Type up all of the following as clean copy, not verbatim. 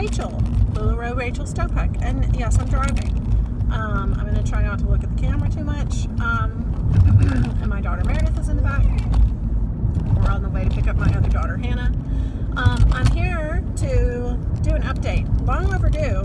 Rachel, LuLaRoe Rachel Stopeck, and yes, I'm driving. I'm going to try not to look at the camera too much, and my daughter Meredith is in the back. We're on the way to pick up my other daughter Hannah. I'm here to do an update, long overdue,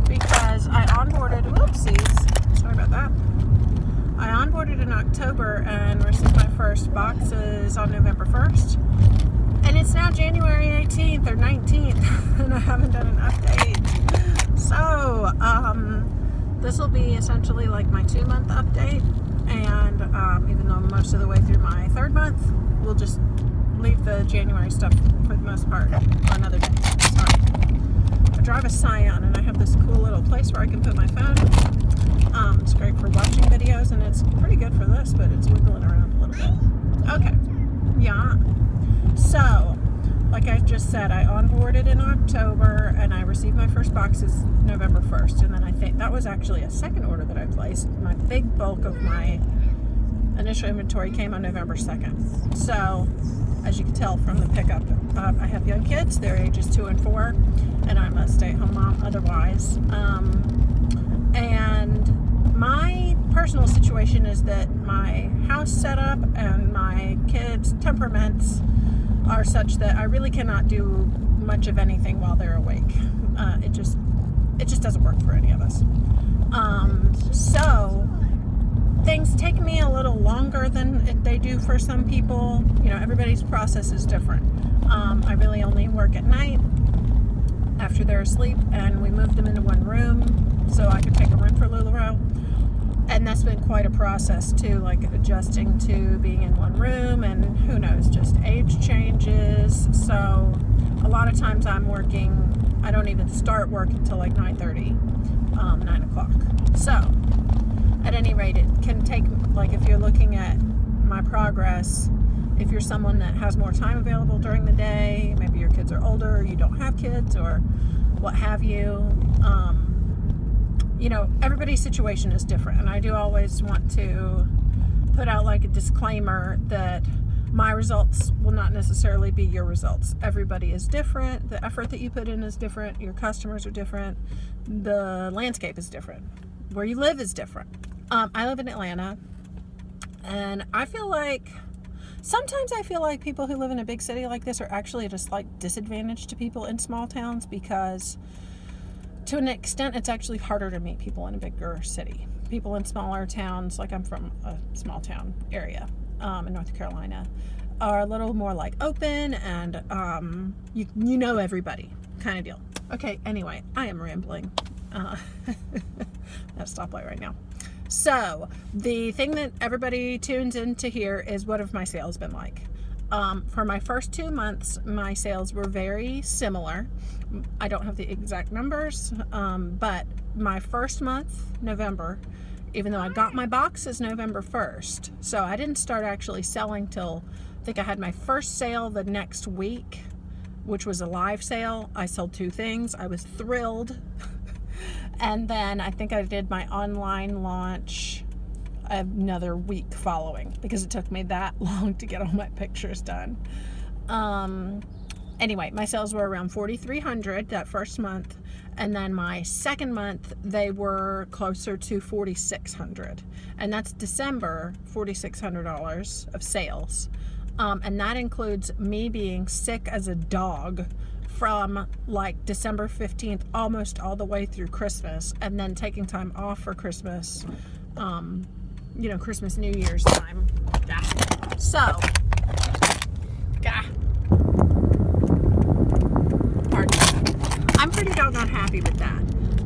because I onboarded, whoopsies, sorry about that. I onboarded in October and received my first boxes on November 1st. And it's now January 18th or 19th, and I haven't done an update. So, this will be essentially like my 2-month update. And even though I'm most of the way through my 3rd month, we'll just leave the January stuff for the most part for another day. Sorry. I drive a Scion, and I have this cool little place where I can put my phone. It's great for watching videos, and it's pretty good for this, but it's wiggling around a little bit. Okay. Yeah. So, like I just said, I onboarded in October, and I received my first boxes November 1st, and then I think that was actually a second order that I placed. My big bulk of my initial inventory came on November 2nd. So, as you can tell from the pickup, I have young kids. Their ages 2 and 4, and I'm a stay-at-home mom otherwise. And my personal situation is that my house setup and my kids' temperaments are such that I really cannot do much of anything while they're awake. It just doesn't work for any of us. So things take me a little longer than they do for some people. You know, everybody's process is different. I really only work at night after they're asleep, and we moved them into one room so I could take a room for LuLaRoe. And that's been quite a process too, like adjusting to being in one room, and who knows, just age changes. So a lot of times I'm working, I don't even start work until like 9:30, 9 o'clock. So at any rate, it can take, like if you're looking at my progress, if you're someone that has more time available during the day, maybe your kids are older, or you don't have kids, or what have you, you know, everybody's situation is different, and I do always want to put out like a disclaimer that my results will not necessarily be your results. Everybody is different. The effort that you put in is different. Your customers are different. The landscape is different. Where you live is different. I live in Atlanta, and I feel like sometimes people who live in a big city like this are actually at a slight disadvantage to people in small towns, because to an extent, it's actually harder to meet people in a bigger city. People in smaller towns, like I'm from a small town area in North Carolina, are a little more like open, and you know everybody kind of deal. Okay, anyway, I am rambling. At a stoplight right now. So the thing that everybody tunes in to hear is, what have my sales been like? For my first 2 months, my sales were very similar. I don't have the exact numbers, but my first month, November, even though I got my boxes November 1st, so I didn't start actually selling till, I think I had my first sale the next week, which was a live sale. I sold 2 things. I was thrilled. And then I think I did my online launch another week following, because it took me that long to get all my pictures done. Anyway, my sales were around $4,300 that first month, and then my second month they were closer to $4,600, and that's December, $4,600 of sales, and that includes me being sick as a dog from like December 15th almost all the way through Christmas, and then taking time off for Christmas, you know, Christmas, New Year's time. Yeah. So, I'm pretty doggone happy with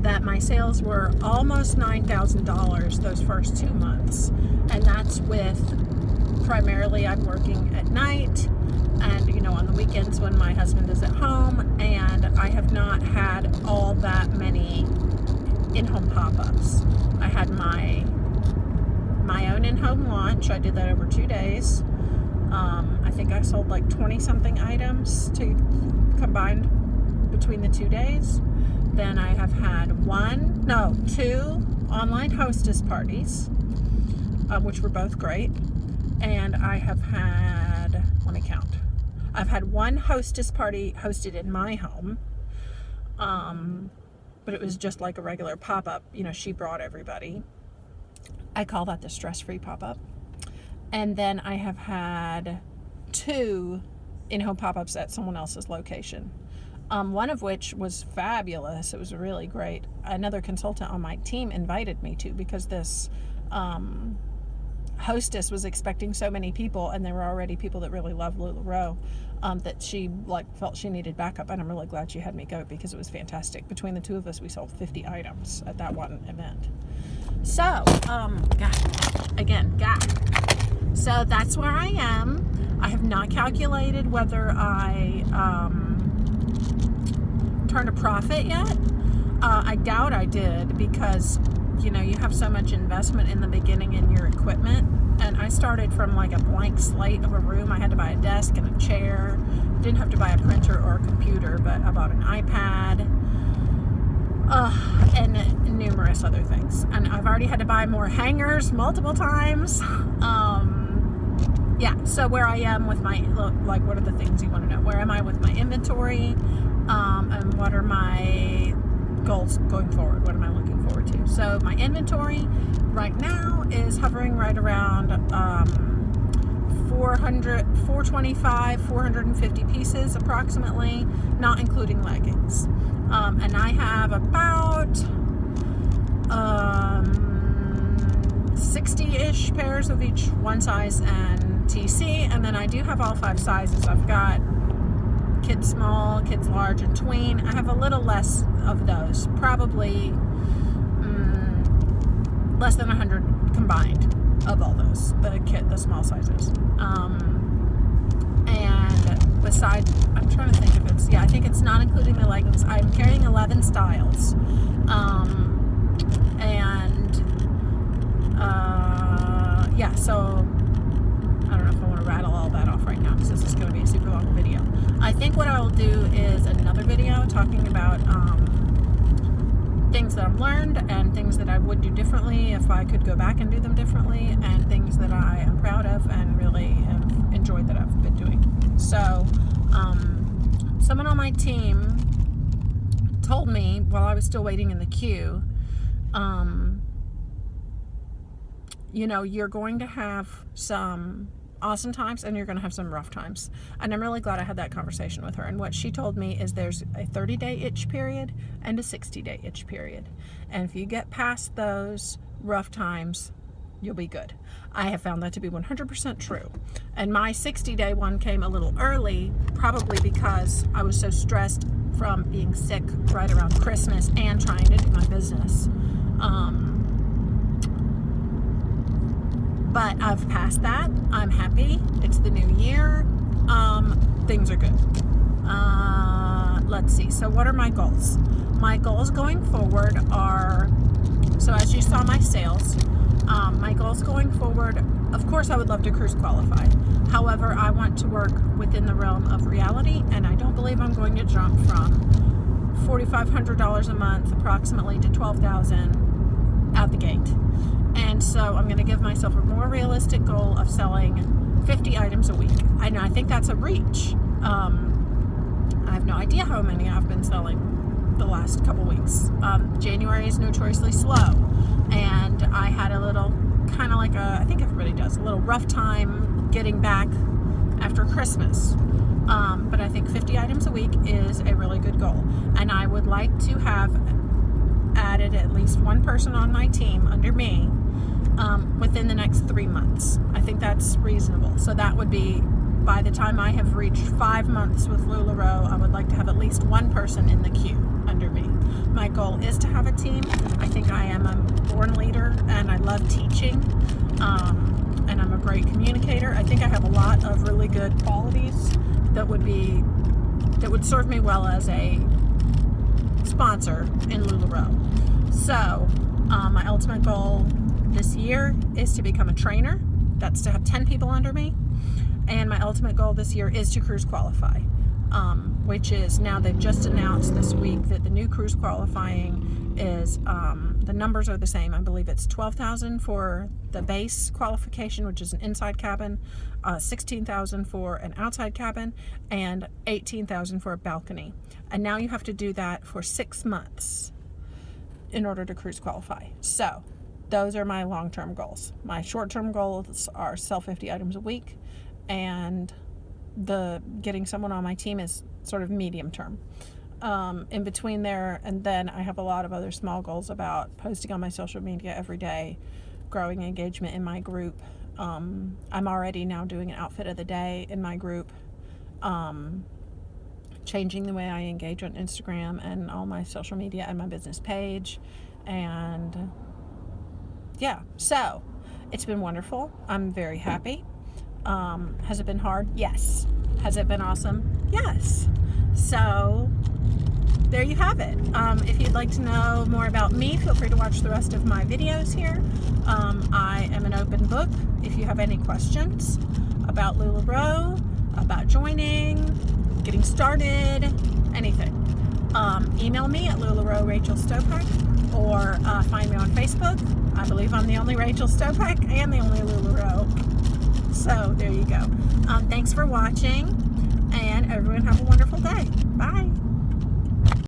that my sales were almost $9,000 those first 2 months, and that's with primarily I'm working at night, and you know, on the weekends when my husband is at home, and I have not had all that many in-home pop-ups. I had my own in-home launch. I did that over 2 days. I think I sold like 20 something items to combined between the 2 days. Then I have had 2 online hostess parties, which were both great. And I have had, let me count. I've had 1 hostess party hosted in my home. But it was just like a regular pop-up. She brought everybody. I call that the stress-free pop-up. And then I have had 2 in-home pop-ups at someone else's location. One of which was fabulous. It was really great. Another consultant on my team invited me to, because this hostess was expecting so many people, and there were already people that really love LuLaRoe, that she felt she needed backup. And I'm really glad she had me go, because it was fantastic. Between the 2 of us, we sold 50 items at that one event. So, So that's where I am. I have not calculated whether I turned a profit yet. I doubt I did, because you have so much investment in the beginning in your equipment, and I started from like a blank slate of a room. I had to buy a desk and a chair. Didn't have to buy a printer or a computer, but I bought an iPad, and numerous other things. And I've already had to buy more hangers multiple times. So where I am with my, what are the things you want to know? Where am I with my inventory? And what are my goals going forward? What am I looking forward to? So my inventory right now is hovering right around 425, 450 pieces approximately, not including leggings. And I have about 60-ish pairs of each one size and TC, and then I do have all 5 sizes. I've got kids small, kids large, and tween. I have a little less of those, probably less than 100 combined of all those, the small sizes. And besides, I'm trying to think if it's, I think it's not including the leggings. I'm carrying 11 styles. So I don't know if I want to rattle all that off right now, because this is going to be a super long video. I think what I will do is another video talking about things that I've learned and things that I would do differently if I could go back and do them differently, and things that I am proud of and really have enjoyed that I've been doing. So someone on my team told me while I was still waiting in the queue, you're going to have some awesome times and you're going to have some rough times. And I'm really glad I had that conversation with her. And what she told me is there's a 30-day itch period and a 60-day itch period. And if you get past those rough times, you'll be good. I have found that to be 100% true. And my 60-day one came a little early, probably because I was so stressed from being sick right around Christmas and trying to do my business. But I've passed that. I'm happy. It's the new year. Things are good. Let's see. So what are my goals? My goals going forward are, so as you saw my sales, my goals going forward, of course I would love to cruise qualify. However, I want to work within the realm of reality, and I don't believe I'm going to jump from $4,500 a month approximately to $12,000 out the gate. And so I'm going to give myself a more realistic goal of selling 50 items a week. I think that's a reach. I have no idea how many I've been selling the last couple weeks. January is notoriously slow, and I had a little kind of like I think everybody does, a little rough time getting back after Christmas. But I think 50 items a week is a really good goal. And I would like to have added at least one person on my team under me within the next 3 months. I think that's reasonable. So that would be, by the time I have reached 5 months with LuLaRoe, I would like to have at least one person in the queue under me. My goal is to have a team. I think I am a born leader, and I love teaching, and I'm a great communicator. I think I have a lot of really good qualities that would serve me well as a sponsor in LuLaRoe. So my ultimate goal this year is to become a trainer. That's to have 10 people under me. And my ultimate goal this year is to cruise qualify, which is now they've just announced this week that the new cruise qualifying is the numbers are the same. I believe it's $12,000 for the base qualification, which is an inside cabin, $16,000 for an outside cabin, and $18,000 for a balcony. And now you have to do that for 6 months in order to cruise qualify. So those are my long-term goals. My short-term goals are sell 50 items a week, and the getting someone on my team is sort of medium term. In between there, and then I have a lot of other small goals about posting on my social media every day, growing engagement in my group. I'm already now doing an outfit of the day in my group, changing the way I engage on Instagram and all my social media and my business page. And yeah, so it's been wonderful. I'm very happy. Has it been hard? Yes. Has it been awesome? Yes. So there you have it. If you'd like to know more about me, feel free to watch the rest of my videos here. I am an open book. If you have any questions about LuLaRoe, about joining, getting started, anything, email me at LuLaRoe Rachel Stopeck, or find me on Facebook. I believe I'm the only Rachel Stopeck and the only LuLaRoe. So there you go. Thanks for watching, and everyone have a wonderful day. Bye.